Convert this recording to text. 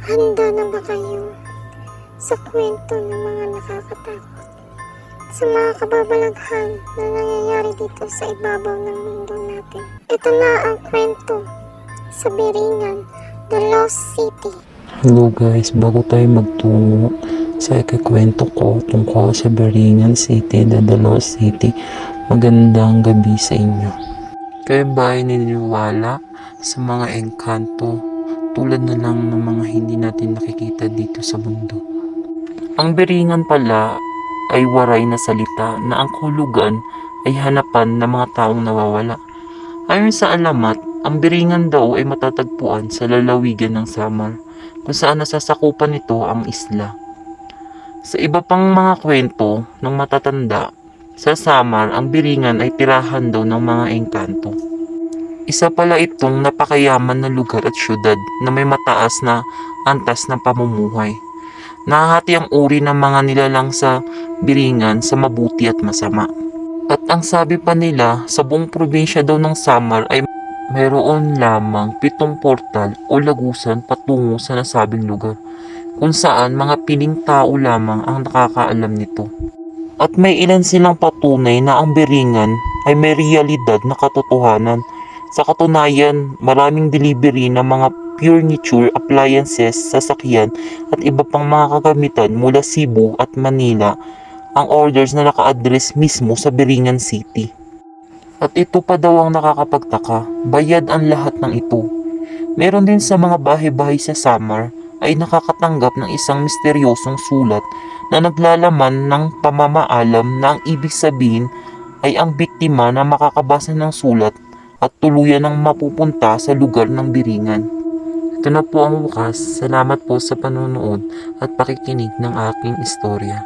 Handa na ba kayo sa kwento ng mga nakakatakot, sa mga kababalaghan na nangyayari dito sa ibabaw ng mundo natin? Ito na ang kwento sa Biringan, The Lost City. Hello guys, bago tayo magtungo sa ikakwento ko tungkol sa Biringan City, The Lost City, magandang gabi sa inyo. Kayo ba ay naniniwala sa mga engkanto tulad na lang ng mga hindi natin nakikita dito sa mundo? Ang Biringan pala ay waray na salita na ang kahulugan ay hanapan ng mga taong nawawala. Ayon sa alamat, ang Biringan daw ay matatagpuan sa lalawigan ng Samar, kung saan nasasakupan nito ang isla. Sa iba pang mga kwento ng matatanda, sa Samar ang Biringan ay tirahan daw ng mga engkanto. Isa pala itong napakayaman na lugar at syudad na may mataas na antas ng pamumuhay. Nahahati ang uri ng mga nilalang sa Biringan sa mabuti at masama. At ang sabi pa nila, sa buong probinsya daw ng Samar ay mayroon lamang 7 portal o lagusan patungo sa nasabing lugar, kung saan mga piling tao lamang ang nakakaalam nito. At may ilan silang patunay na ang Biringan ay may realidad na katotohanan. Sa katunayan, maraming delivery ng mga furniture, appliances, sasakyan at iba pang mga kagamitan mula Cebu at Manila ang orders na naka-address mismo sa Biringan City. At ito pa daw ang nakakapagtaka, bayad ang lahat ng ito. Meron din sa mga bahay-bahay sa Samar ay nakakatanggap ng isang misteryosong sulat na naglalaman ng pamamaalam na ang ibig sabihin ay ang biktima na makakabasa ng sulat at tuluyan ng mapupunta sa lugar ng Biringan. Ito na po ang wakas. Salamat po sa panonood at pakikinig ng aking istorya.